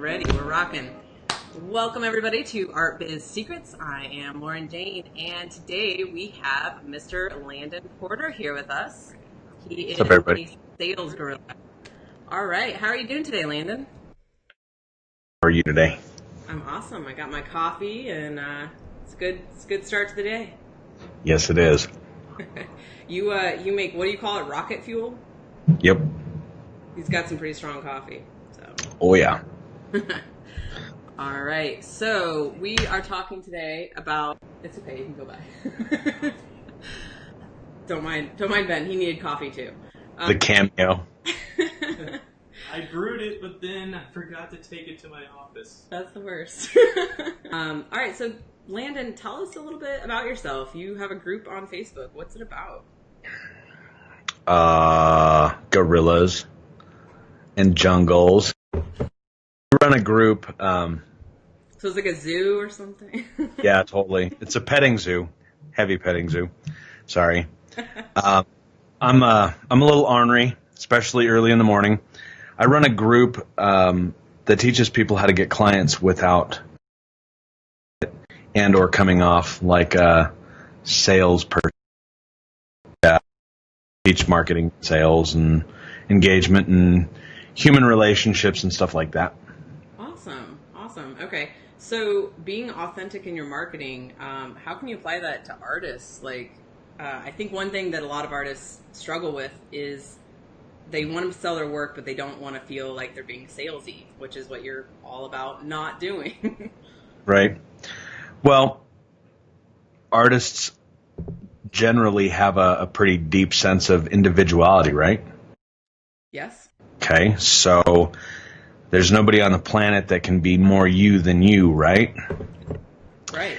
Alrighty, we're rocking. Welcome everybody to Art Biz Secrets. I am Lauren Jane, and today we have Mr. Landon Porter here with us. He is a sales gorilla. All right, how are you doing today, Landon? How are you today? I'm awesome. I got my coffee, and it's a good start to the day. Yes, it is. You make, what do you call it, rocket fuel? Yep. He's got some pretty strong coffee. So. Oh yeah. All right, so we are talking today about. It's okay, you can go by. Don't mind Ben. He needed coffee too. The cameo. I brewed it, but then I forgot to take it to my office. That's the worst. All right, so Landon, tell us a little bit about yourself. You have a group on Facebook. What's it about? Gorillas and jungles. We run a group. So it's like a zoo or something? Yeah, totally. It's a petting zoo, heavy petting zoo. Sorry. I'm a little ornery, especially early in the morning. I run a group that teaches people how to get clients without and or coming off like a salesperson. Teach marketing, sales, and engagement, and human relationships and stuff like that. Awesome. Okay, so being authentic in your marketing, how can you apply that to artists? Like, I think one thing that a lot of artists struggle with is they want to sell their work, but they don't want to feel like they're being salesy, which is what you're all about not doing. Right. Well, artists generally have a pretty deep sense of individuality, right? Yes. Okay, so there's nobody on the planet that can be more you than you, right? Right.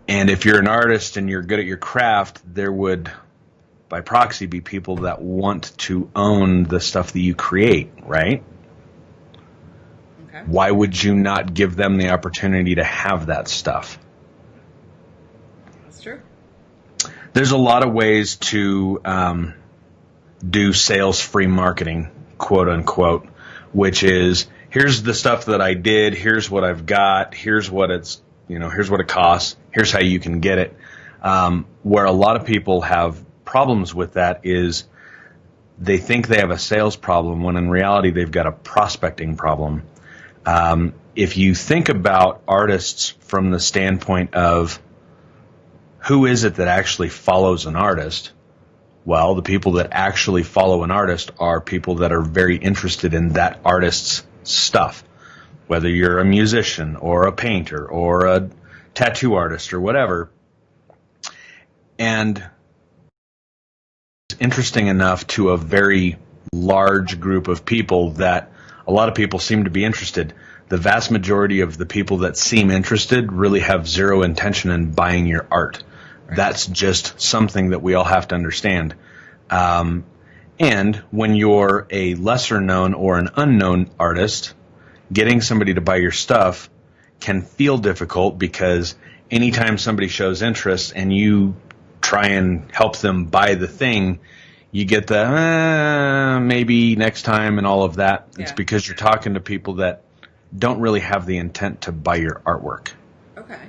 And if you're an artist and you're good at your craft, there would, by proxy, be people that want to own the stuff that you create, right? Okay. Why would you not give them the opportunity to have that stuff? That's true. There's a lot of ways to do sales-free marketing, quote unquote, which is, here's the stuff that I did, here's what I've got, here's what it costs, here's how you can get it. Where a lot of people have problems with that is they think they have a sales problem when in reality they've got a prospecting problem. If you think about artists from the standpoint of who is it that actually follows an artist? Well, the people that actually follow an artist are people that are very interested in that artist's stuff. Whether you're a musician or a painter or a tattoo artist or whatever. And it's interesting enough to a very large group of people that a lot of people seem to be interested. The vast majority of the people that seem interested really have zero intention in buying your art. That's just something that we all have to understand. And when you're a lesser known or an unknown artist, getting somebody to buy your stuff can feel difficult because anytime somebody shows interest and you try and help them buy the thing, you get the maybe next time and all of that. Yeah. It's because you're talking to people that don't really have the intent to buy your artwork. Okay.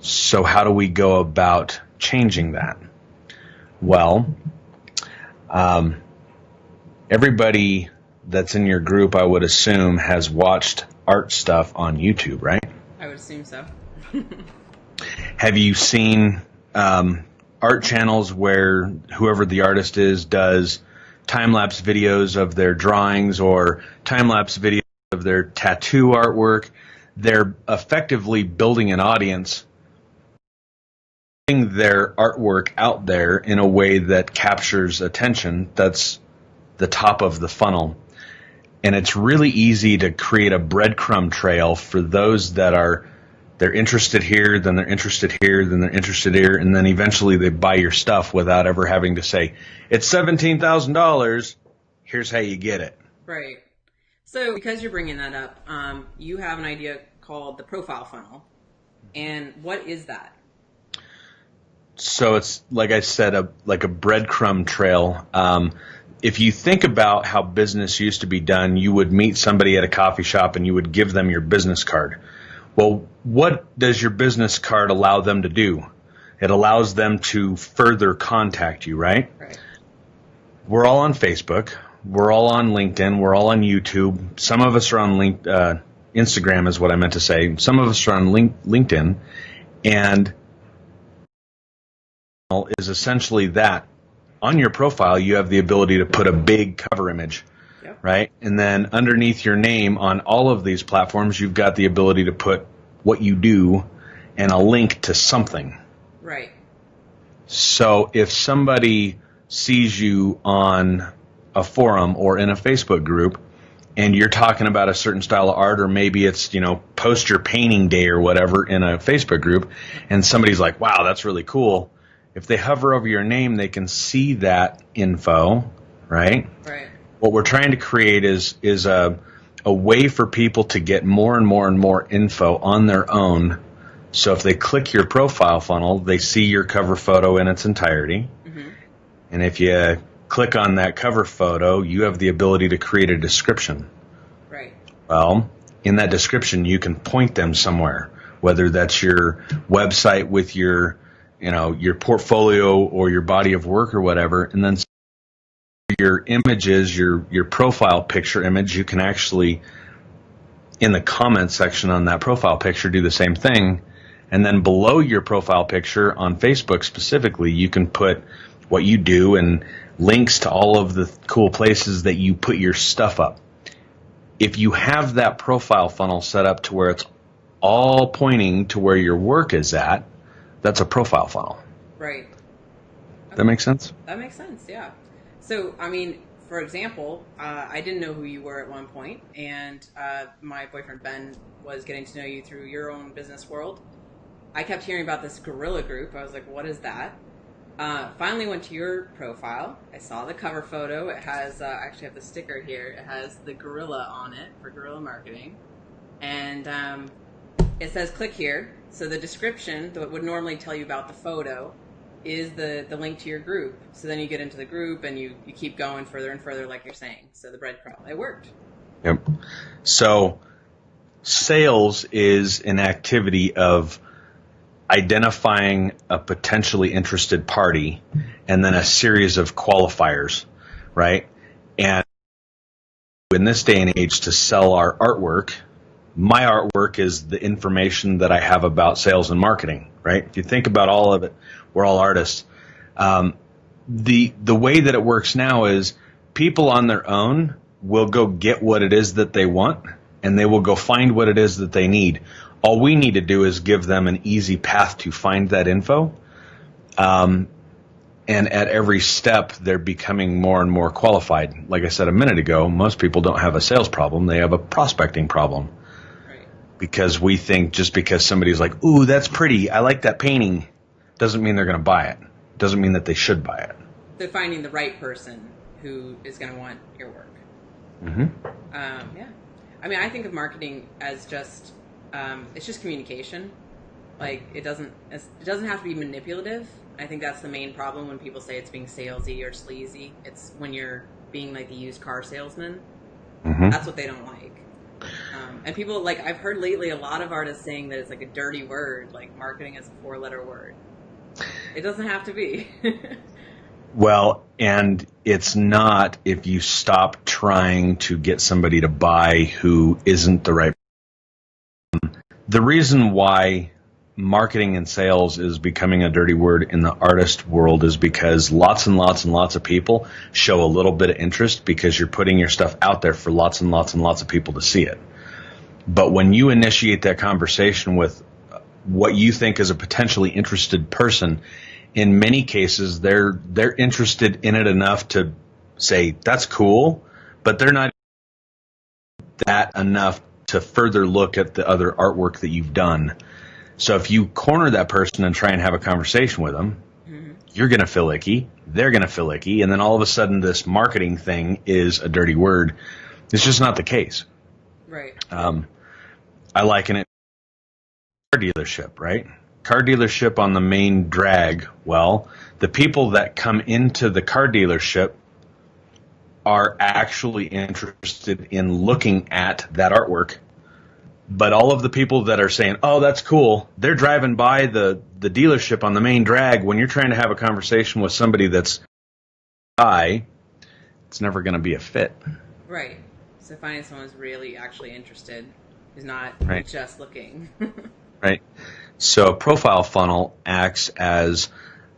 So how do we go about changing that? Well, everybody that's in your group, I would assume, has watched art stuff on YouTube, right? I would assume so. Have you seen art channels where whoever the artist is does time-lapse videos of their drawings or time-lapse videos of their tattoo artwork? They're effectively building an audience, putting their artwork out there in a way that captures attention. That's the top of the funnel. And it's really easy to create a breadcrumb trail for those that they're interested here, then they're interested here, then they're interested here, and then eventually they buy your stuff without ever having to say, it's $17,000, here's how you get it. Right. So because you're bringing that up, you have an idea called the profile funnel. And what is that? So it's, like I said, like a breadcrumb trail. if you think about how business used to be done, you would meet somebody at a coffee shop and you would give them your business card. Well, what does your business card allow them to do? It allows them to further contact you, right? Right. We're all on Facebook. We're all on LinkedIn. We're all on YouTube. Some of us are on Instagram is what I meant to say. Some of us are on LinkedIn. And is essentially that. On your profile, you have the ability to put a big cover image, Yep. right? And then underneath your name on all of these platforms, you've got the ability to put what you do and a link to something. Right. So if somebody sees you on a forum or in a Facebook group and you're talking about a certain style of art, or maybe it's, post your painting day or whatever in a Facebook group, and somebody's like, wow, that's really cool. If they hover over your name, they can see that info, right? Right. What we're trying to create is a way for people to get more and more and more info on their own. So if they click your profile funnel, they see your cover photo in its entirety. Mm-hmm. And if you click on that cover photo, you have the ability to create a description. Right. Well, in that description, you can point them somewhere, whether that's your website with your portfolio or your body of work or whatever, and then your images, your profile picture image, you can actually, in the comments section on that profile picture, do the same thing. And then below your profile picture on Facebook specifically, you can put what you do and links to all of the cool places that you put your stuff up. If you have that profile funnel set up to where it's all pointing to where your work is at, that's a profile funnel. Right. Okay. That makes sense? That makes sense, yeah. So, for example, I didn't know who you were at one point, and my boyfriend Ben was getting to know you through your own business world. I kept hearing about this gorilla group. I was like, what is that? Finally went to your profile. I saw the cover photo. It has, I actually have the sticker here. It has the gorilla on it for guerrilla marketing. And it says click here. So the description that would normally tell you about the photo is the link to your group. So then you get into the group and you keep going further and further like you're saying. So the breadcrumb, it worked. Yep. So sales is an activity of identifying a potentially interested party and then a series of qualifiers, right? And in this day and age, to sell our artwork, my artwork is the information that I have about sales and marketing, right? If you think about all of it, we're all artists. The way that it works now is people on their own will go get what it is that they want, and they will go find what it is that they need. All we need to do is give them an easy path to find that info. And at every step, they're becoming more and more qualified. Like I said a minute ago, most people don't have a sales problem. They have a prospecting problem. Right. Because we think just because somebody's like, ooh, that's pretty, I like that painting, doesn't mean they're going to buy it. Doesn't mean that they should buy it. They're finding the right person who is going to want your work. Mm-hmm. Yeah. I think of marketing as just... it's just communication. Like it doesn't have to be manipulative. I think that's the main problem when people say it's being salesy or sleazy. It's when you're being like the used car salesman. Mm-hmm. That's what they don't like. And people I've heard lately a lot of artists saying that it's like a dirty word. Like marketing is a 4-letter word. It doesn't have to be. Well, and it's not if you stop trying to get somebody to buy who isn't the right. The reason why marketing and sales is becoming a dirty word in the artist world is because lots and lots and lots of people show a little bit of interest because you're putting your stuff out there for lots and lots and lots of people to see it. But when you initiate that conversation with what you think is a potentially interested person, in many cases they're interested in it enough to say that's cool, but they're not that enough to further look at the other artwork that you've done. So if you corner that person and try and have a conversation with them, mm-hmm. you're going to feel icky, they're going to feel icky, and then all of a sudden this marketing thing is a dirty word. It's just not the case. Right. I liken it to a car dealership, right? Car dealership on the main drag. Well, the people that come into the car dealership are actually interested in looking at that artwork. But all of the people that are saying, oh, that's cool, they're driving by the dealership on the main drag. When you're trying to have a conversation with somebody that's high, it's never going to be a fit. Right. So finding someone who's really actually interested, who's not Right. just looking. Right. So a profile funnel acts as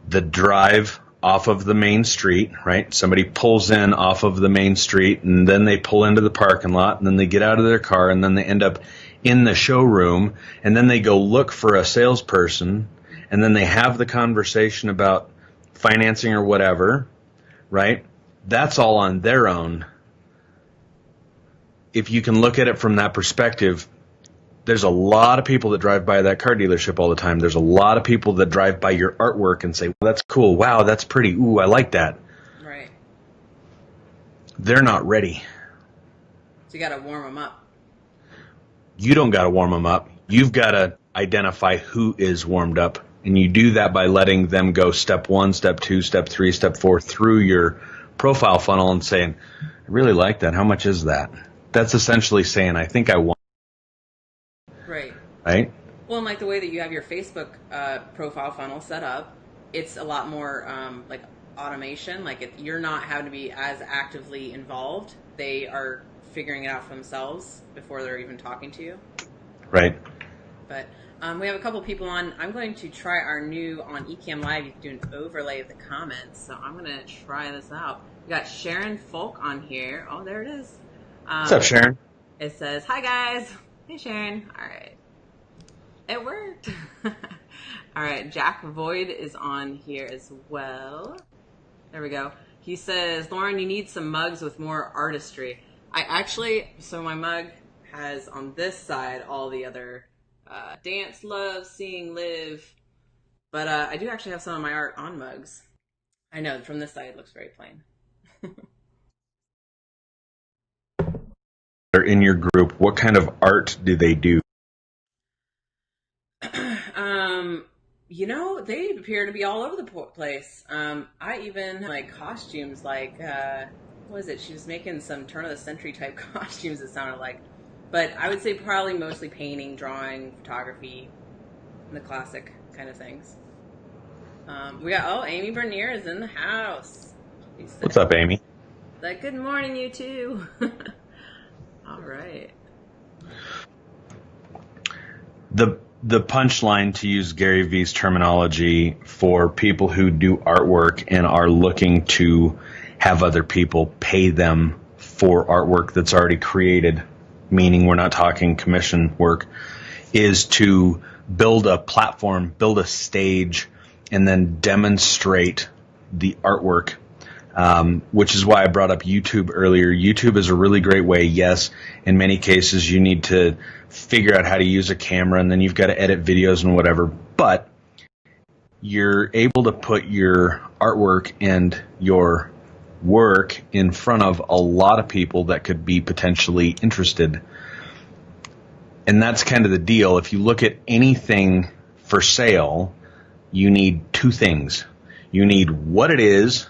the drive off of the main street, right? Somebody pulls in off of the main street, and then they pull into the parking lot, and then they get out of their car, and then they end up in the showroom, and then they go look for a salesperson, and then they have the conversation about financing or whatever, right? That's all on their own. If you can look at it from that perspective, there's a lot of people that drive by that car dealership all the time. There's a lot of people that drive by your artwork and say, well, that's cool. Wow, that's pretty. Ooh, I like that. Right. They're not ready. So you got to warm them up. You don't got to warm them up. You've got to identify who is warmed up. And you do that by letting them go step 1, step 2, step 3, step 4 through your profile funnel and saying, I really like that. How much is that? That's essentially saying, I think I want. Right. Right? Well, and like the way that you have your Facebook profile funnel set up, it's a lot more like automation. Like you're not having to be as actively involved. They are figuring it out for themselves before they're even talking to you. Right. But we have a couple people on. I'm going to try our new on Ecamm Live. You can do an overlay of the comments. So I'm going to try this out. We got Sharon Folk on here. Oh, there it is. What's up, Sharon? It says, hi, guys. Hey, Sharon. All right. It worked. All right. Jack Void is on here as well. There we go. He says, Lauren, you need some mugs with more artistry. So my mug has on this side all the other dance, love, seeing, live. But I do actually have some of my art on mugs. I know from this side it looks very plain. They're in your group. What kind of art do they do? They appear to be all over the place. I even like costumes like, what was it? She was making some turn of the century type costumes, it sounded like. But I would say probably mostly painting, drawing, photography, the classic kind of things. We got, Amy Bernier is in the house. What's up, Amy? Like, good morning, you two. All right. The punchline, to use Gary Vee's terminology, for people who do artwork and are looking to have other people pay them for artwork that's already created, meaning we're not talking commission work, is to build a platform, build a stage, and then demonstrate the artwork. Which is why I brought up YouTube earlier. YouTube is a really great way. Yes, in many cases you need to figure out how to use a camera, and then you've got to edit videos and whatever. But you're able to put your artwork and your work in front of a lot of people that could be potentially interested. And that's kind of the deal. If you look at anything for sale, you need two things. You need what it is,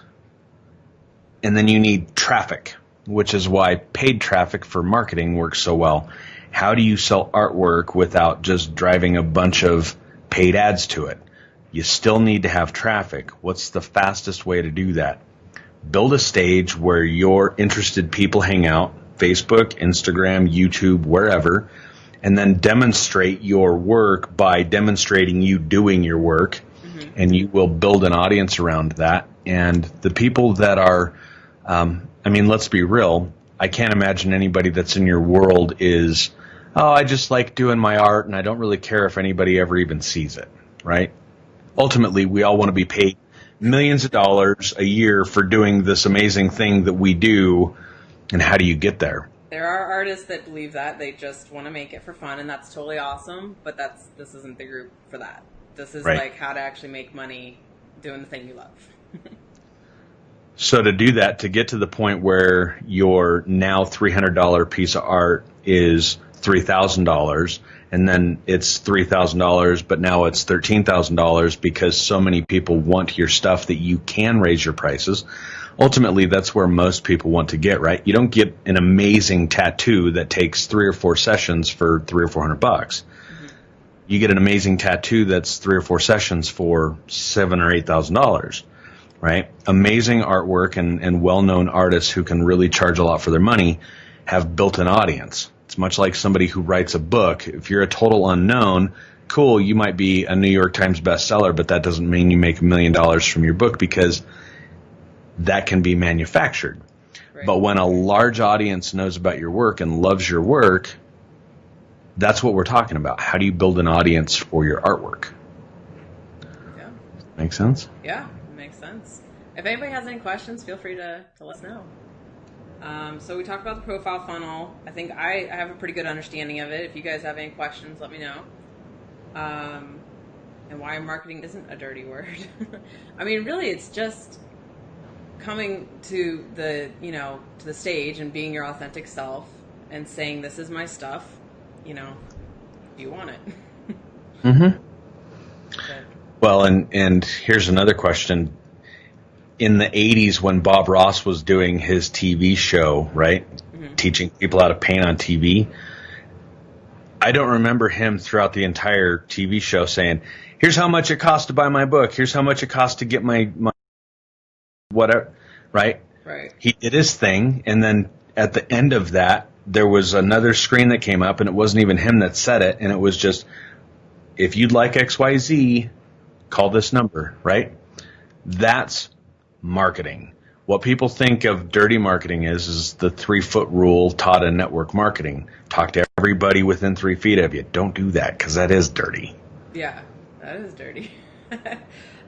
and then you need traffic, which is why paid traffic for marketing works so well. How do you sell artwork without just driving a bunch of paid ads to it? You still need to have traffic. What's the fastest way to do that? Build a stage where your interested people hang out, Facebook, Instagram, YouTube, wherever, and then demonstrate your work by demonstrating you doing your work, and you will build an audience around that. And the people that are, let's be real, I can't imagine anybody that's in your world is, I just like doing my art and I don't really care if anybody ever even sees it, right? Ultimately, we all want to be paid millions of dollars a year for doing this amazing thing that we do, and how do you get there? There are artists that believe that. They just want to make it for fun, and that's totally awesome, but this isn't the group for that. This is right. Like how to actually make money doing the thing you love. So to do that, to get to the point where your now $300 piece of art is $3,000, and then it's $3,000, but now it's $13,000 because so many people want your stuff that you can raise your prices. Ultimately, that's where most people want to get, right? You don't get an amazing tattoo that takes 3 or 4 sessions for $300 or $400. Mm-hmm. You get an amazing tattoo that's 3 or 4 sessions for $7,000 or $8,000, right? Amazing artwork and well-known artists who can really charge a lot for their money have built an audience. It's much like somebody who writes a book. If you're a total unknown, cool, you might be a New York Times bestseller, but that doesn't mean you make $1 million from your book because that can be manufactured. Right. But when a large audience knows about your work and loves your work, that's what we're talking about. How do you build an audience for your artwork? Yeah. Make sense? Yeah, it makes sense. If anybody has any questions, feel free to let us know. So we talked about the profile funnel. I think I have a pretty good understanding of it. If you guys have any questions, let me know. And why marketing isn't a dirty word. I mean, really, it's just coming to the stage and being your authentic self and saying, this is my stuff, you want it. Mm-hmm. Well, and here's another question. In the 80s, when Bob Ross was doing his TV show, right, mm-hmm. teaching people how to paint on TV, I don't remember him throughout the entire TV show saying, here's how much it costs to buy my book. Here's how much it costs to get my whatever, right? Right. He did his thing, and then at the end of that, there was another screen that came up, and it wasn't even him that said it, and it was just, if you'd like XYZ, call this number, right? That's marketing. What people think of dirty marketing is the 3-foot rule taught in network marketing. Talk to everybody within 3 feet of you. Don't do that, because that is dirty. Yeah, that is dirty.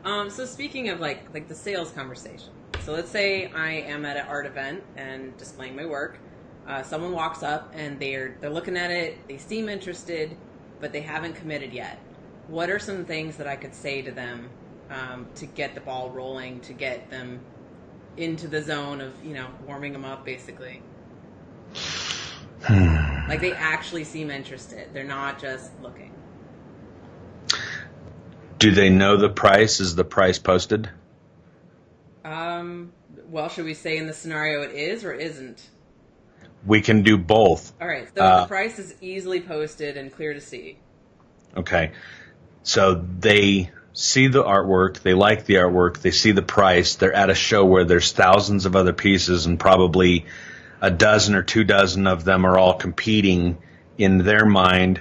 So speaking of like the sales conversation. So let's say I am at an art event and displaying my work. Someone walks up and they're looking at it. They seem interested, but they haven't committed yet. What are some things that I could say to them to get the ball rolling, to get them into the zone of, warming them up, basically? Like they actually seem interested. They're not just looking. Do they know the price? Is the price posted? Well, should we say in the scenario it is or isn't? We can do both. All right. So the price is easily posted and clear to see. Okay. So they see the artwork. They like the artwork. They see the price. They're at a show where there's thousands of other pieces and probably a dozen or 2 dozen of them are all competing in their mind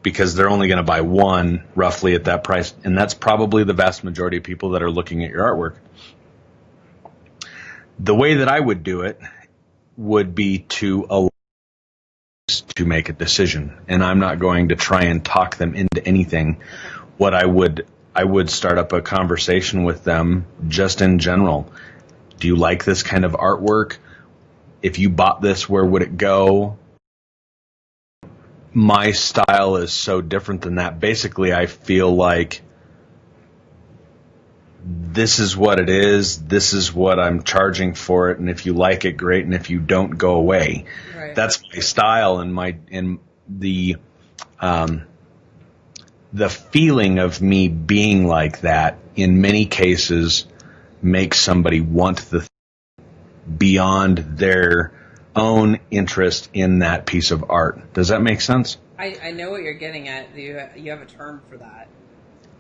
because they're only going to buy one roughly at that price. And that's probably the vast majority of people that are looking at your artwork. The way that I would do it would be to allow to make a decision. And I'm not going to try and talk them into anything. What I would start up a conversation with them just in general. Do you like this kind of artwork? If you bought this, where would it go? My style is so different than that. Basically, I feel like this is what it is. This is what I'm charging for it. And if you like it, great. And if you don't, go away. Right. That's my style and the feeling of me being like that in many cases makes somebody want the beyond their own interest in that piece of art. Does that make sense? I know what you're getting at. You have a term for that.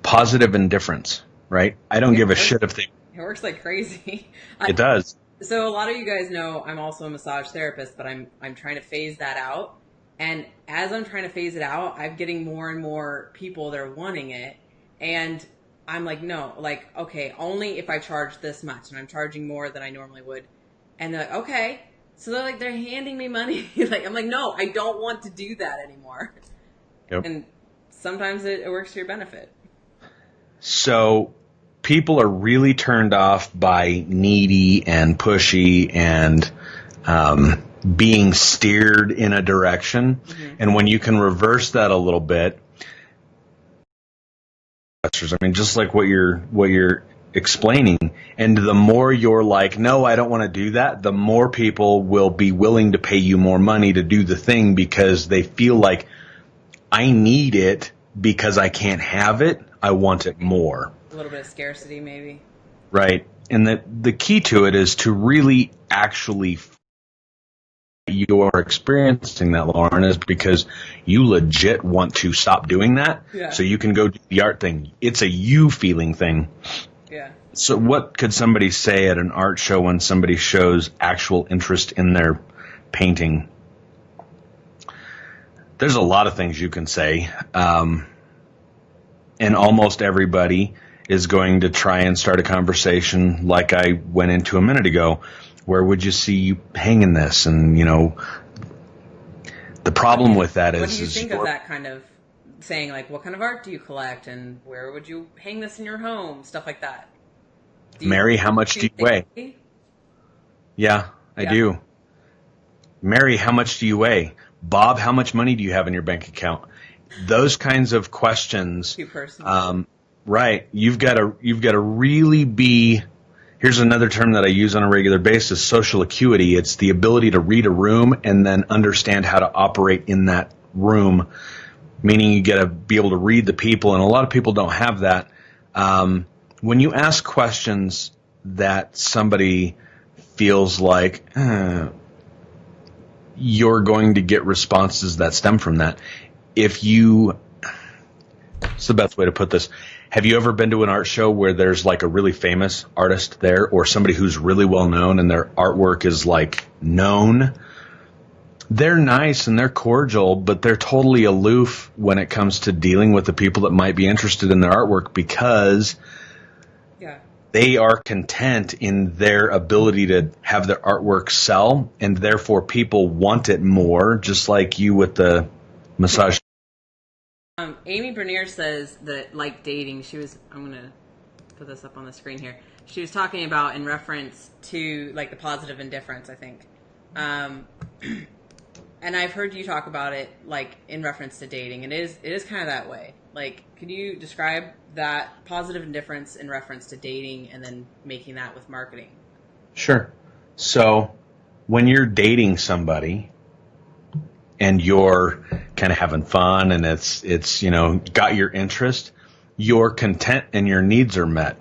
Positive indifference, right? I don't give a shit if they... It works like crazy. It does. So a lot of you guys know I'm also a massage therapist, but I'm trying to phase that out. And as I'm trying to phase it out, I'm getting more and more people that are wanting it. And I'm like, no, like, okay, only if I charge this much. And I'm charging more than I normally would. And they're like, okay. So they're handing me money. I'm like, no, I don't want to do that anymore. Yep. And sometimes it works to your benefit. So people are really turned off by needy and pushy and being steered in a direction. Mm-hmm. And when you can reverse that a little bit, I mean, just like what you're explaining. And the more you're like, no, I don't want to do that, the more people will be willing to pay you more money to do the thing because they feel like I need it because I can't have it. I want it more. A little bit of scarcity, maybe. Right. And the key to it is to really actually you're experiencing that, Lauren, is because you legit want to stop doing that so you can go do the art thing. It's a you feeling thing. Yeah. So what could somebody say at an art show when somebody shows actual interest in their painting? There's a lot of things you can say. And almost everybody is going to try and start a conversation like I went into a minute ago. Where would you see you hanging this? And, the problem with that is... What do you think of that kind of saying, like, what kind of art do you collect? And where would you hang this in your home? Stuff like that. Mary, how much do you weigh? Yeah, I do. Mary, how much do you weigh? Bob, how much money do you have in your bank account? Those kinds of questions. Too personal. Right. You've got to really be... Here's another term that I use on a regular basis, social acuity. It's the ability to read a room and then understand how to operate in that room, meaning you got to be able to read the people, and a lot of people don't have that. When you ask questions that somebody feels like you're going to get responses that stem from that. It's the best way to put this. Have you ever been to an art show where there's like a really famous artist there or somebody who's really well known and their artwork is like known? They're nice and they're cordial, but they're totally aloof when it comes to dealing with the people that might be interested in their artwork because they are content in their ability to have their artwork sell, and therefore people want it more, just like you with the massage. Amy Bernier says that, like dating, I'm going to put this up on the screen here. She was talking about in reference to, like, the positive indifference, I think. And I've heard you talk about it, like, in reference to dating. And it is kind of that way. Like, could you describe that positive indifference in reference to dating and then making that with marketing? Sure. So when you're dating somebody and you're kind of having fun and it's got your interest, you're content and your needs are met.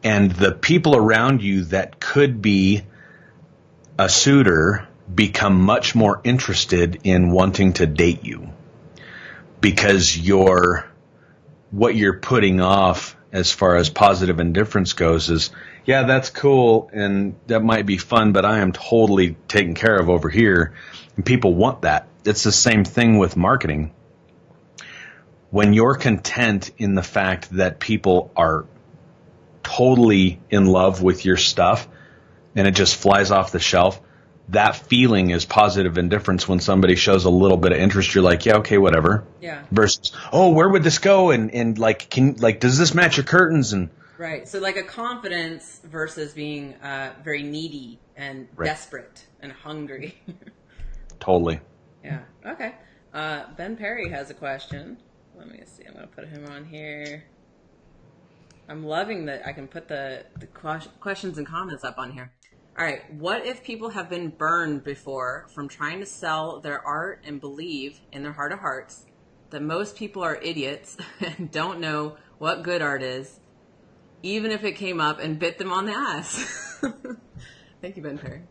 And the people around you that could be a suitor become much more interested in wanting to date you because what you're putting off as far as positive indifference goes is, yeah, that's cool and that might be fun, but I am totally taken care of over here. And people want that. It's the same thing with marketing. When you're content in the fact that people are totally in love with your stuff and it just flies off the shelf, that feeling is positive indifference. When somebody shows a little bit of interest, you're like, yeah, okay, whatever. Yeah. Versus, oh, where would this go? And like, does this match your curtains? And right. So like a confidence versus being very needy and desperate and hungry. Totally. Yeah. Okay. Ben Perry has a question. Let me see. I'm going to put him on here. I'm loving that I can put the questions and comments up on here. All right. What if people have been burned before from trying to sell their art and believe in their heart of hearts that most people are idiots and don't know what good art is, even if it came up and bit them on the ass? Thank you, Ben Perry.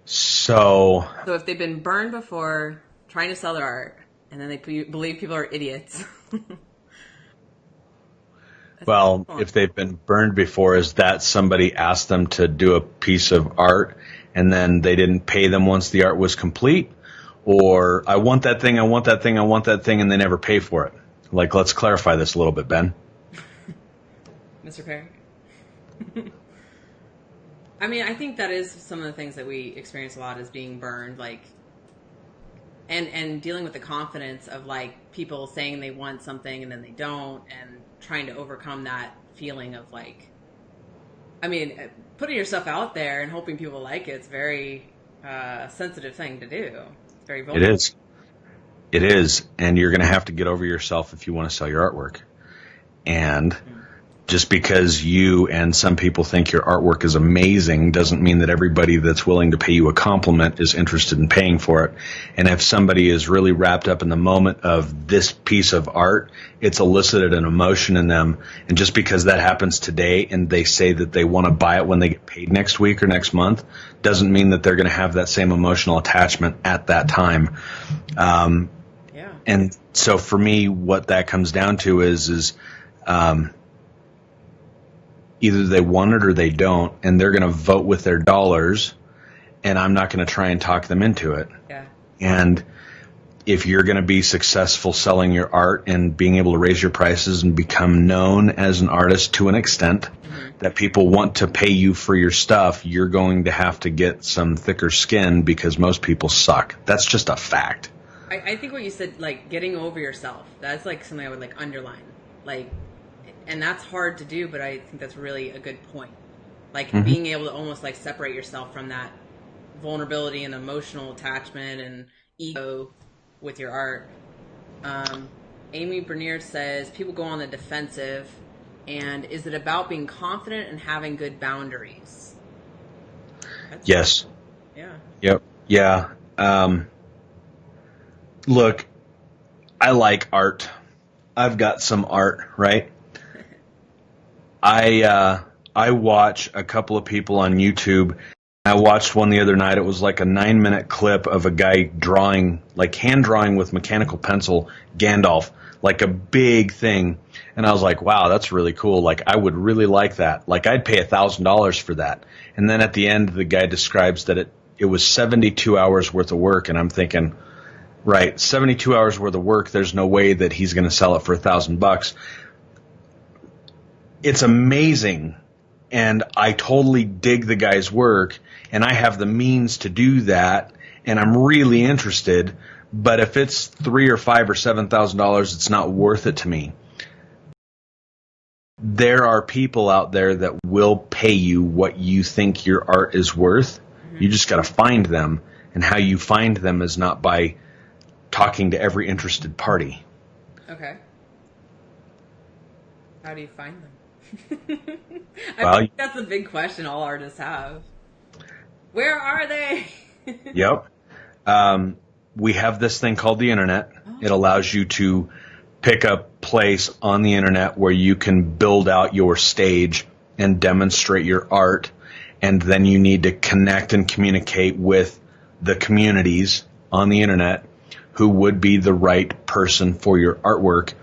So if they've been burned before trying to sell their art and then they believe people are idiots. Well, if they've been burned before, is that somebody asked them to do a piece of art and then they didn't pay them once the art was complete? Or I want that thing, I want that thing, I want that thing, and they never pay for it? Like, let's clarify this a little bit, Ben. Mr. Perry? I mean, I think that is some of the things that we experience a lot is being burned, like, and dealing with the confidence of, like, people saying they want something and then they don't, and trying to overcome that feeling of, like, I mean, putting yourself out there and hoping people like it's very sensitive thing to do. It's very vulnerable. It is, and you're going to have to get over yourself if you want to sell your artwork. And Just because you and some people think your artwork is amazing doesn't mean that everybody that's willing to pay you a compliment is interested in paying for it. And if somebody is really wrapped up in the moment of this piece of art, it's elicited an emotion in them. And just because that happens today and they say that they want to buy it when they get paid next week or next month doesn't mean that they're going to have that same emotional attachment at that time. And so for me, what that comes down to is either they want it or they don't, and they're going to vote with their dollars, and I'm not going to try and talk them into it. Yeah. And if you're going to be successful selling your art and being able to raise your prices and become known as an artist to an extent that people want to pay you for your stuff, you're going to have to get some thicker skin because most people suck. That's just a fact. I think what you said, like getting over yourself, that's like something I would like underline. Like, and that's hard to do, but I think that's really a good point. Like being able to almost like separate yourself from that vulnerability and emotional attachment and ego with your art. Amy Bernier says, people go on the defensive, and is it about being confident and having good boundaries? Yes. Yeah. Yep. Yeah. Look, I like art. I've got some art, right? I watch a couple of people on YouTube. I watched one the other night. It was like a 9-minute clip of a guy drawing, like hand drawing with mechanical pencil, Gandalf, like a big thing. And I was like, wow, that's really cool. Like, I would really like that. Like, I'd pay $1,000 for that. And then at the end, the guy describes that it was 72 hours worth of work. And I'm thinking, right, 72 hours worth of work, there's no way that he's going to sell it for $1,000. It's amazing, and I totally dig the guy's work, and I have the means to do that, and I'm really interested. But if it's $3,000 or $5,000 or $7,000, it's not worth it to me. There are people out there that will pay you what you think your art is worth. You just got to find them, and how you find them is not by talking to every interested party. Okay. How do you find them? I think that's a big question all artists have. Where are they? Yep. We have this thing called the internet. It allows you to pick a place on the internet where you can build out your stage and demonstrate your art. And then you need to connect and communicate with the communities on the internet who would be the right person for your artwork.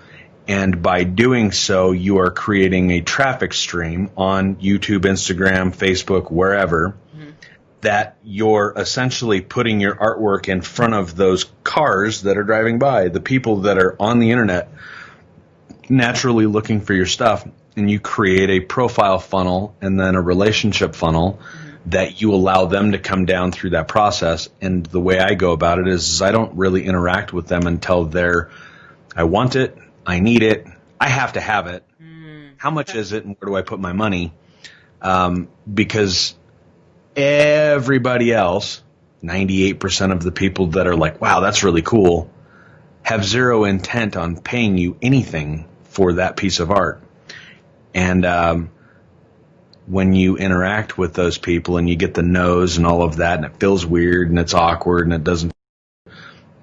And by doing so, you are creating a traffic stream on YouTube, Instagram, Facebook, wherever, that you're essentially putting your artwork in front of those cars that are driving by, the people that are on the internet naturally looking for your stuff. And you create a profile funnel and then a relationship funnel that you allow them to come down through that process. And the way I go about it is I don't really interact with them until I want it. I need it. I have to have it. How much is it, and where do I put my money? Because everybody else, 98% of the people that are like, wow, that's really cool, have zero intent on paying you anything for that piece of art. And when you interact with those people and you get the no's and all of that, and it feels weird and it's awkward and it doesn't,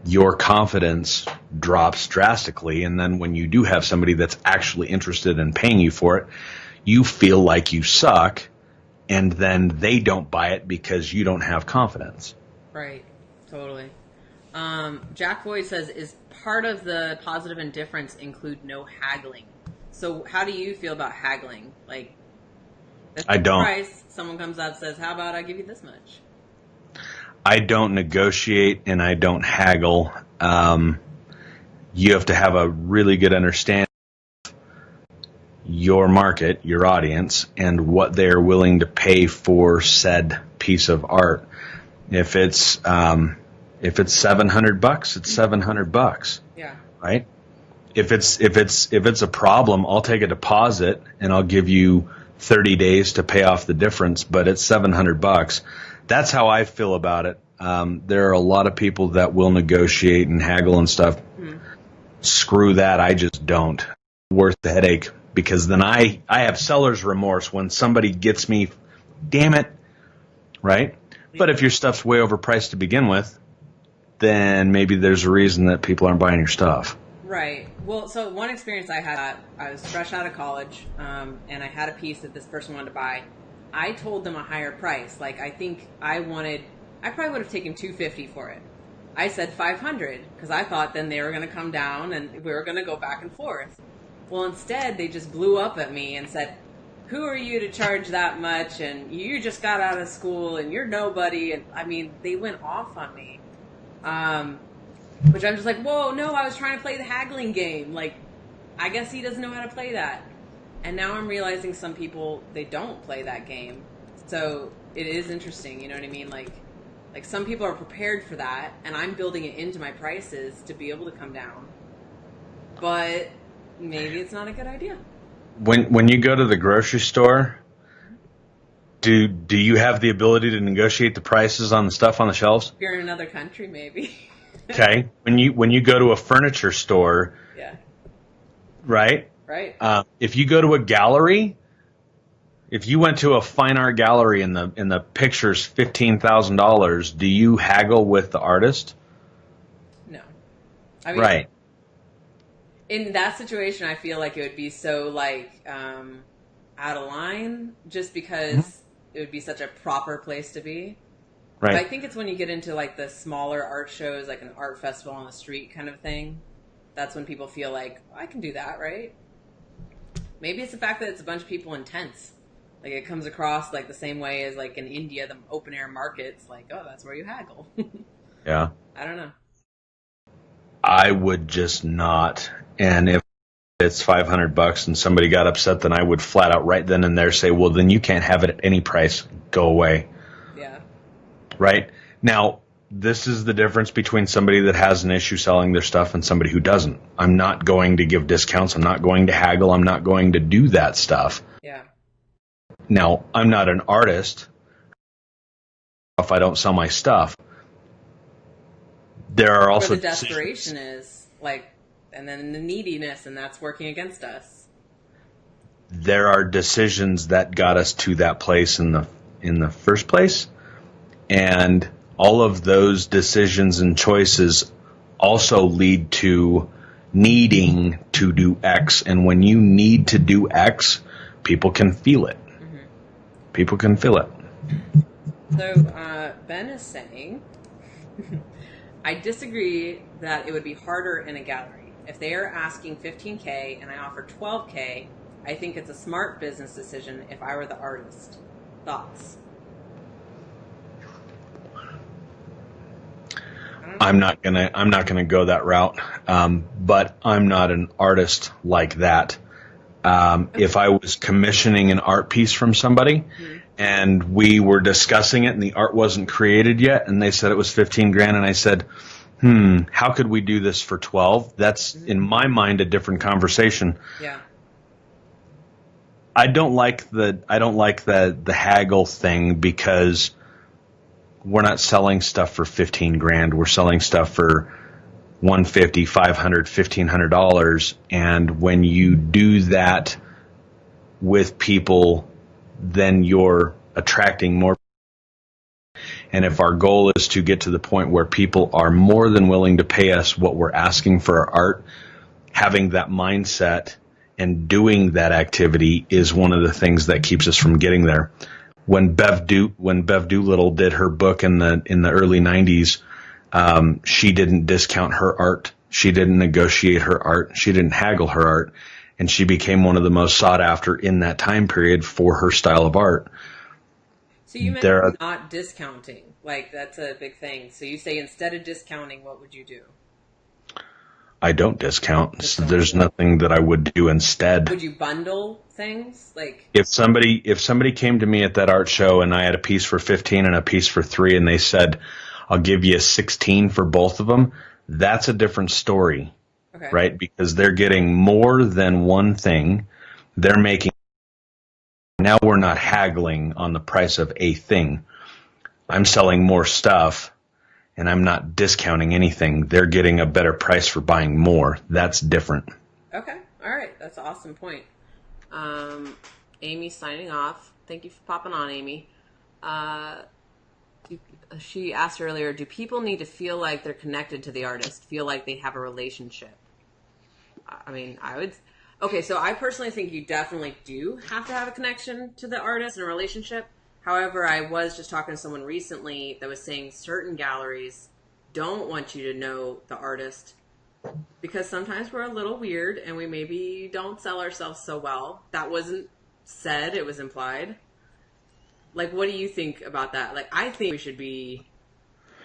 your confidence drops drastically. And then when you do have somebody that's actually interested in paying you for it, you feel like you suck, and then they don't buy it because you don't have confidence. Right. Totally. Jack Boyd says, is part of the positive indifference include no haggling? So how do you feel about haggling? Like, I don't. Price, someone comes out and says, how about I give you this much? I don't negotiate and I don't haggle. You have to have a really good understanding of your market, your audience, and what they're willing to pay for said piece of art. If it's $700, it's $700. Yeah. Right? If it's a problem, I'll take a deposit and I'll give you 30 days to pay off the difference, but it's $700. That's how I feel about it. There are a lot of people that will negotiate and haggle and stuff. Screw that. I just don't. Worth the headache. because then I have seller's remorse when somebody gets me, damn it, right? But if your stuff's way overpriced to begin with, then maybe there's a reason that people aren't buying your stuff. Right. Well, so one experience I had, I was fresh out of college, and I had a piece that this person wanted to buy. I told them a higher price. Like, I think I probably would have taken $250 for it. I said $500 because I thought then they were going to come down and we were going to go back and forth. Well, instead, they just blew up at me and said, who are you to charge that much? And you just got out of school and you're nobody. And I mean, they went off on me. Which I'm just like, whoa, no, I was trying to play the haggling game. Like, I guess he doesn't know how to play that. And now I'm realizing some people, they don't play that game. So it is interesting, you know what I mean? Like some people are prepared for that, and I'm building it into my prices to be able to come down. But maybe it's not a good idea. When you go to the grocery store, do you have the ability to negotiate the prices on the stuff on the shelves? If you're in another country, maybe. Okay. When you go to a furniture store, yeah, right? Right. If you go to a gallery, if you went to a fine art gallery and the picture's $15,000, do you haggle with the artist? No. I mean, right. In that situation, I feel like it would be so out of line just because it would be such a proper place to be. Right. But I think it's when you get into like the smaller art shows, like an art festival on the street kind of thing. That's when people feel like, oh, I can do that, right? Maybe it's the fact that it's a bunch of people in tents. Like it comes across like the same way as like in India, the open air markets. Like, oh, that's where you haggle. Yeah. I don't know. I would just not. And if it's $500 and somebody got upset, then I would flat out right then and there say, well, then you can't have it at any price. Go away. Yeah. Right? Now, this is the difference between somebody that has an issue selling their stuff and somebody who doesn't. I'm not going to give discounts. I'm not going to haggle. I'm not going to do that stuff. Yeah. Now, I'm not an artist. If I don't sell my stuff, there are also where the desperation is, like, and then the neediness, and that's working against us. There are decisions that got us to that place in the first place, and all of those decisions and choices also lead to needing to do X. And when you need to do X, people can feel it. Mm-hmm. People can feel it. So Ben is saying, I disagree that it would be harder in a gallery. If they are asking $15K and I offer $12K, I think it's a smart business decision if I were the artist. Thoughts? I'm not gonna go that route, but I'm not an artist like that. If I was commissioning an art piece from somebody and we were discussing it and the art wasn't created yet and they said it was 15 grand and I said, how could we do this for 12? That's in my mind a different conversation. Yeah. I don't like the haggle thing because we're not selling stuff for 15 grand. We're selling stuff for $150, $500, $1,500. And when you do that with people, then you're attracting more. And if our goal is to get to the point where people are more than willing to pay us what we're asking for our art, having that mindset and doing that activity is one of the things that keeps us from getting there. When Bev Doolittle did her book in the early 90s, she didn't discount her art. She didn't negotiate her art. She didn't haggle her art. And she became one of the most sought after in that time period for her style of art. So you mentioned not discounting. Like, that's a big thing. So you say instead of discounting, what would you do? I don't discount. So there's nothing that I would do instead. Would you bundle things? Like, if somebody came to me at that art show and I had a piece for 15 and a piece for 3 and they said, I'll give you 16 for both of them, that's a different story. Okay. Right? Because they're getting more than one thing. They're making, now we're not haggling on the price of a thing. I'm selling more stuff and I'm not discounting anything. They're getting a better price for buying more. That's different. Okay. All right. That's an awesome point. Amy signing off. Thank you for popping on, Amy. She asked earlier, do people need to feel like they're connected to the artist, feel like they have a relationship? I mean, okay, so I personally think you definitely do have to have a connection to the artist and a relationship. However, I was just talking to someone recently that was saying certain galleries don't want you to know the artist because sometimes we're a little weird and we maybe don't sell ourselves so well. That wasn't said, it was implied. Like, what do you think about that? Like, I think we should be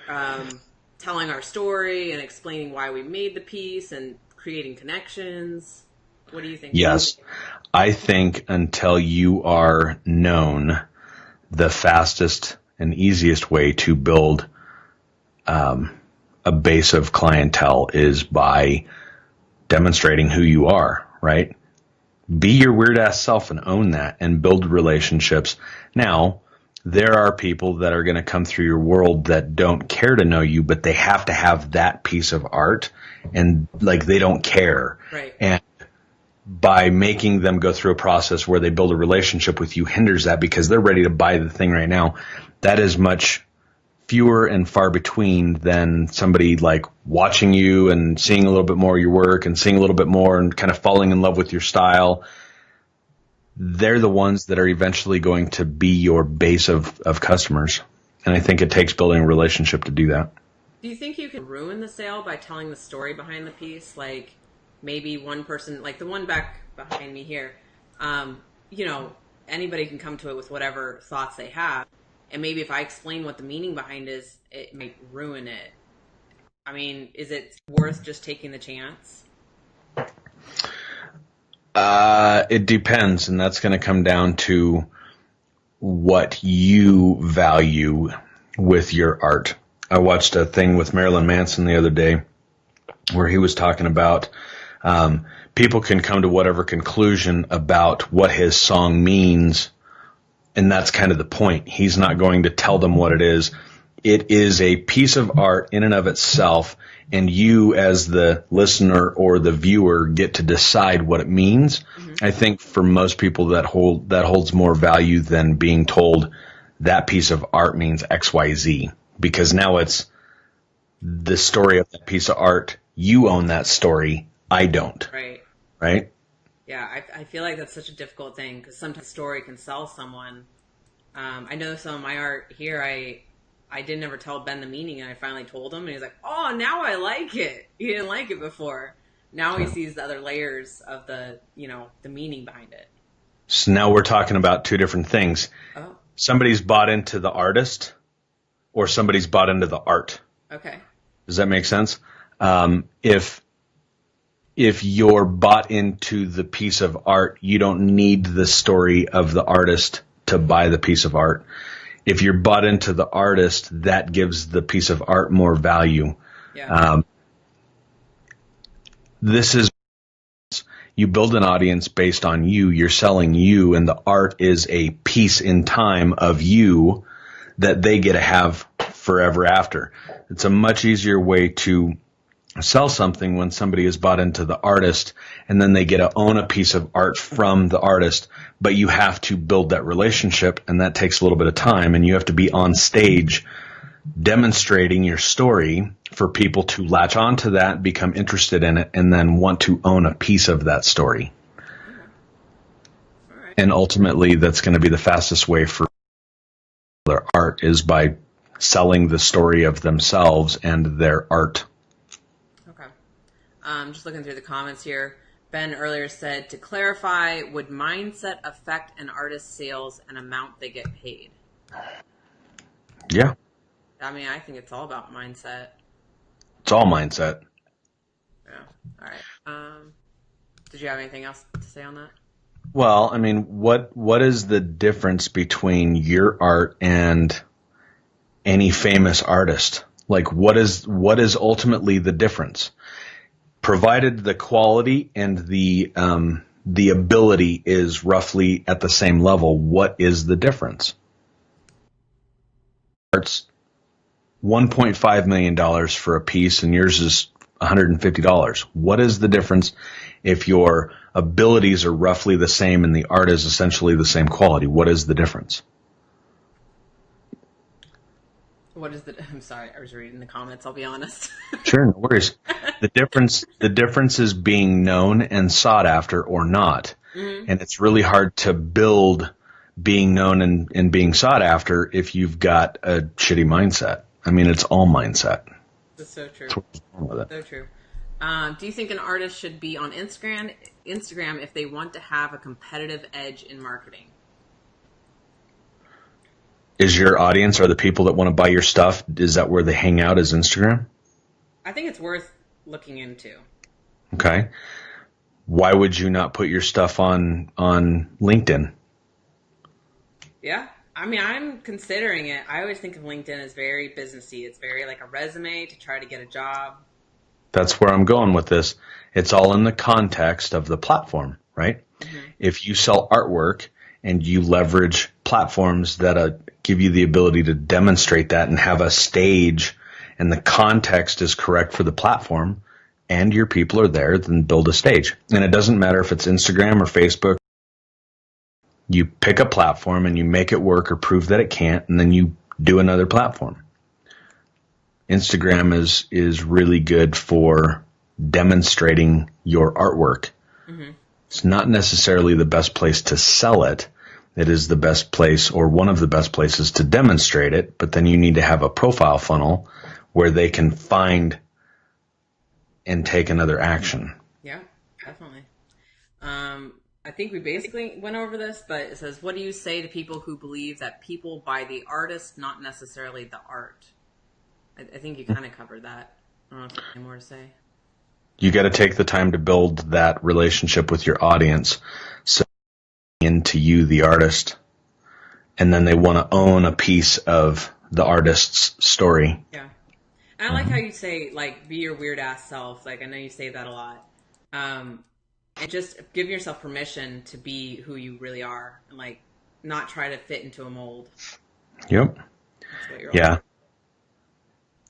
telling our story and explaining why we made the piece and creating connections. What do you think? Yes. I think until you are known, the fastest and easiest way to build a base of clientele is by demonstrating who you are, right? Be your weird ass self and own that and build relationships. Now, there are people that are going to come through your world that don't care to know you, but they have to have that piece of art and like they don't care. Right. And by making them go through a process where they build a relationship with you hinders that because they're ready to buy the thing right now. That is much fewer and far between than somebody like watching you and seeing a little bit more of your work and seeing a little bit more and kind of falling in love with your style. They're the ones that are eventually going to be your base of customers. And I think it takes building a relationship to do that. Do you think you can ruin the sale by telling the story behind the piece? Like maybe one person, like the one back behind me here, anybody can come to it with whatever thoughts they have. And maybe if I explain what the meaning behind is, it might ruin it. I mean, is it worth just taking the chance? It depends, and that's going to come down to what you value with your art. I watched a thing with Marilyn Manson the other day where he was talking about people can come to whatever conclusion about what his song means, and that's kind of the point. He's not going to tell them what it is. It is a piece of art in and of itself, and you as the listener or the viewer get to decide what it means. Mm-hmm. I think for most people that holds more value than being told that piece of art means XYZ, because now it's the story of that piece of art. You own that story. I don't. Right? Yeah, I feel like that's such a difficult thing because sometimes a story can sell someone. I know some of my art here, I didn't ever tell Ben the meaning, and I finally told him, and he's like, oh, now I like it. He didn't like it before. Now he sees the other layers of the meaning behind it. So now we're talking about two different things. Oh. Somebody's bought into the artist or somebody's bought into the art. Okay. Does that make sense? If you're bought into the piece of art, you don't need the story of the artist to buy the piece of art. If you're bought into the artist, that gives the piece of art more value. Yeah. You build an audience based on you. You're selling you, and the art is a piece in time of you that they get to have forever after. It's a much easier way to sell something when somebody is bought into the artist and then they get to own a piece of art from the artist, but you have to build that relationship, and that takes a little bit of time, and you have to be on stage demonstrating your story for people to latch onto that, become interested in it, and then want to own a piece of that story. All right. And ultimately that's going to be the fastest way for their art is by selling the story of themselves and their art. Just looking through the comments here. Ben earlier said, to clarify, would mindset affect an artist's sales and amount they get paid? Yeah. I mean, I think it's all about mindset. It's all mindset. Yeah. All right. Did you have anything else to say on that? Well, I mean, what is the difference between your art and any famous artist? Like, what is ultimately the difference? Provided the quality and the ability is roughly at the same level, what is the difference? Art's $1.5 million for a piece, and yours is $150. What is the difference if you're abilities are roughly the same and the art is essentially the same quality. What is the difference? I'm sorry, I was reading the comments, I'll be honest. Sure, no worries. The difference is being known and sought after or not. Mm-hmm. And it's really hard to build being known and being sought after if you've got a shitty mindset. I mean, it's all mindset. That's so true. That's what's wrong with it. So true. Do you think an artist should be on Instagram if they want to have a competitive edge in marketing? Is your audience, are the people that want to buy your stuff, is that where they hang out, is Instagram? I think it's worth looking into. Okay. Why would you not put your stuff on LinkedIn? Yeah. I mean, I'm considering it. I always think of LinkedIn as very businessy. It's very like a resume to try to get a job. That's where I'm going with this. It's all in the context of the platform, right? Mm-hmm. If you sell artwork and you leverage platforms that give you the ability to demonstrate that and have a stage and the context is correct for the platform and your people are there, then build a stage. And it doesn't matter if it's Instagram or Facebook. You pick a platform and you make it work or prove that it can't, and then you do another platform. Instagram is really good for demonstrating your artwork. Mm-hmm. It's not necessarily the best place to sell it. It is the best place or one of the best places to demonstrate it, but then you need to have a profile funnel where they can find and take another action. Yeah, definitely. I think we basically went over this, but it says, what do you say to people who believe that people buy the artist, not necessarily the art? I think you kind of covered that. I don't know if there's any more to say. You got to take the time to build that relationship with your audience. So into you, the artist, and then they want to own a piece of the artist's story. Yeah. And I like how you say, like, be your weird ass self. Like, I know you say that a lot. And just give yourself permission to be who you really are and, like, not try to fit into a mold. Yep. Yeah.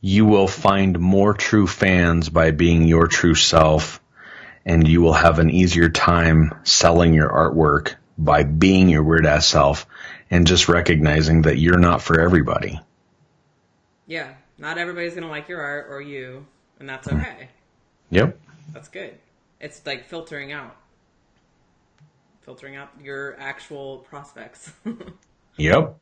You will find more true fans by being your true self, and you will have an easier time selling your artwork by being your weird ass self and just recognizing that you're not for everybody. Yeah. Not everybody's going to like your art or you, and that's okay. Yep. That's good. It's like filtering out your actual prospects. Yep.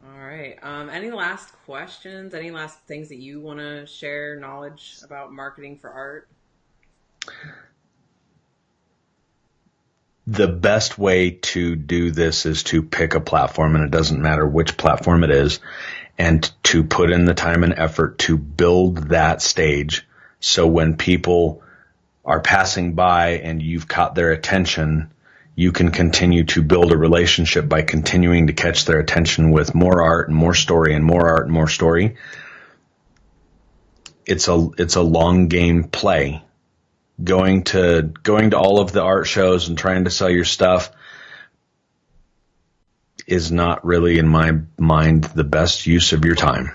All right. Any last questions? Any last things that you want to share knowledge about marketing for art? The best way to do this is to pick a platform, and it doesn't matter which platform it is, and to put in the time and effort to build that stage. So when people are passing by and you've caught their attention, you can continue to build a relationship by continuing to catch their attention with more art and more story and more art and more story. It's a long game play. Going to all of the art shows and trying to sell your stuff is not really, in my mind, the best use of your time.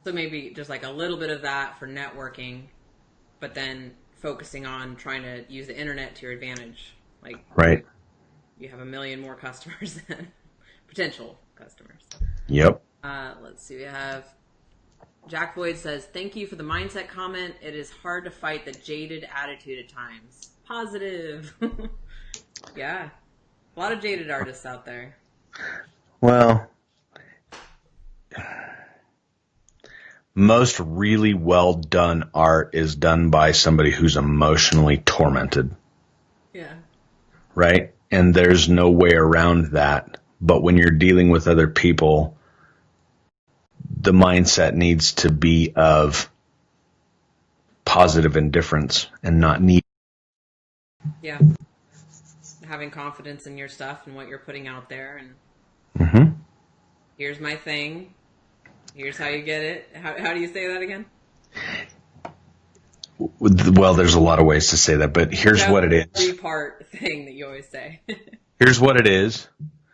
So maybe just like a little bit of that for networking, but then focusing on trying to use the internet to your advantage. Like, right. You have 1 million more customers than potential customers. Yep. Let's see. We have Jack Boyd says, thank you for the mindset comment. It is hard to fight the jaded attitude at times. Positive. Yeah. A lot of jaded artists out there. Well, most really well done art is done by somebody who's emotionally tormented. Yeah. Right? And there's no way around that. But when you're dealing with other people, the mindset needs to be of positive indifference and not need. Yeah. Having confidence in your stuff and what you're putting out there. And here's my thing. Here's how you get it. How do you say that again? Well, there's a lot of ways to say that, but here's what it is. Three-part thing that you always say. Here's what it is.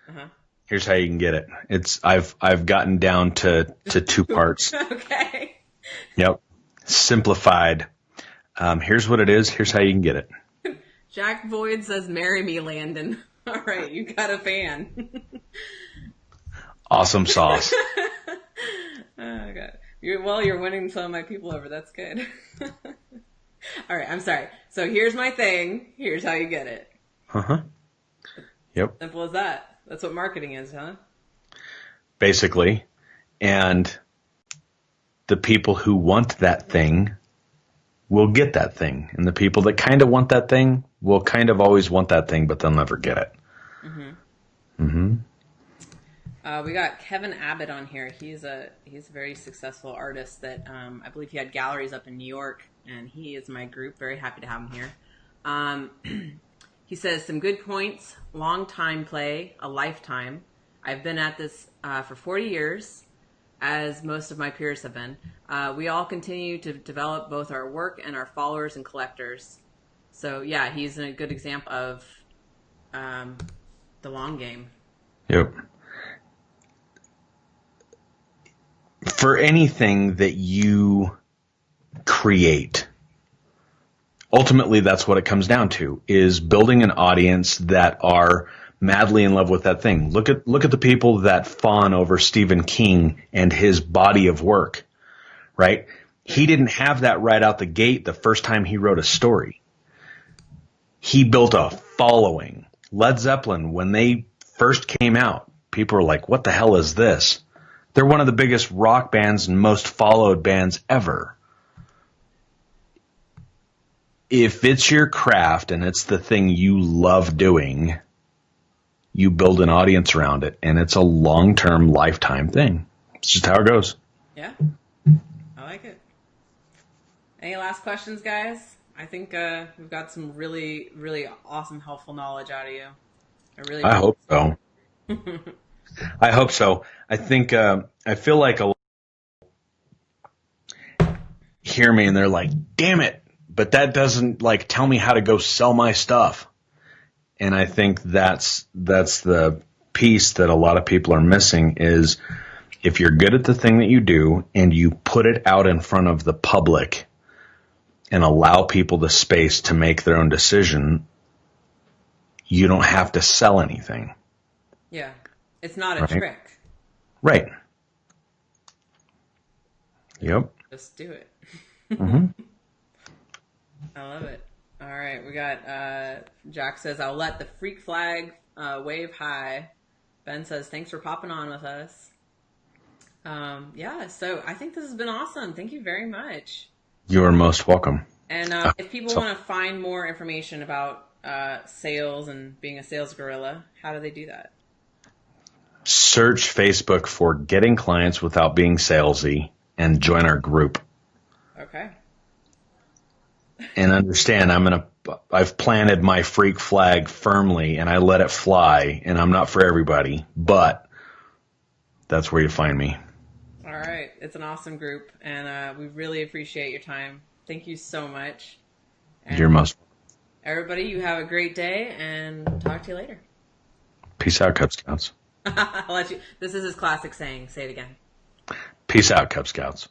Uh-huh. Here's how you can get it. I've gotten down to 2 parts. Okay. Yep. Simplified. Here's what it is. Here's how you can get it. Jack Boyd says, "Marry me, Landon." All right, you got a fan. Awesome sauce. Oh, God. You're winning some of my people over. That's good. All right, I'm sorry. So here's my thing. Here's how you get it. Uh-huh. Yep. Simple as that. That's what marketing is, huh? Basically. And the people who want that thing will get that thing. And the people that kind of want that thing will kind of always want that thing, but they'll never get it. Mm-hmm. Mm-hmm. We got Kevin Abbott on here. He's a very successful artist that I believe he had galleries up in New York, and he is my group. Very happy to have him here. He says, some good points, long time play, a lifetime. I've been at this for 40 years, as most of my peers have been. We all continue to develop both our work and our followers and collectors. So, yeah, he's a good example of the long game. Yep. For anything that you create, ultimately that's what it comes down to, is building an audience that are madly in love with that thing. Look at the people that fawn over Stephen King and his body of work, right? He didn't have that right out the gate the first time he wrote a story. He built a following. Led Zeppelin, when they first came out, people were like, what the hell is this? They're one of the biggest rock bands and most followed bands ever. If it's your craft and it's the thing you love doing, you build an audience around it, and it's a long-term, lifetime thing. It's just how it goes. Yeah, I like it. Any last questions, guys? I think we've got some really, really awesome, helpful knowledge out of you. I hope so. I hope so. I think I feel like a lot hear me and they're like, "Damn it!" But that doesn't like tell me how to go sell my stuff. And I think that's the piece that a lot of people are missing is if you're good at the thing that you do and you put it out in front of the public and allow people the space to make their own decision, you don't have to sell anything. Yeah. It's not a trick. Right. Yep. Just do it. Mm-hmm. I love it. All right. We got, Jack says, I'll let the freak flag wave high. Ben says, thanks for popping on with us. Yeah, so I think this has been awesome. Thank you very much. You are most welcome. And if people want to find more information about sales and being a sales gorilla, how do they do that? Search Facebook for Getting Clients Without Being Salesy and join our group. Okay. And understand, I've planted my freak flag firmly and I let it fly, and I'm not for everybody, but that's where you find me. All right. It's an awesome group, and we really appreciate your time. Thank you so much. And You're most welcome. Everybody, you have a great day, and talk to you later. Peace out, Cub Scouts. I'll let you. This is his classic saying. Say it again. Peace out, Cub Scouts.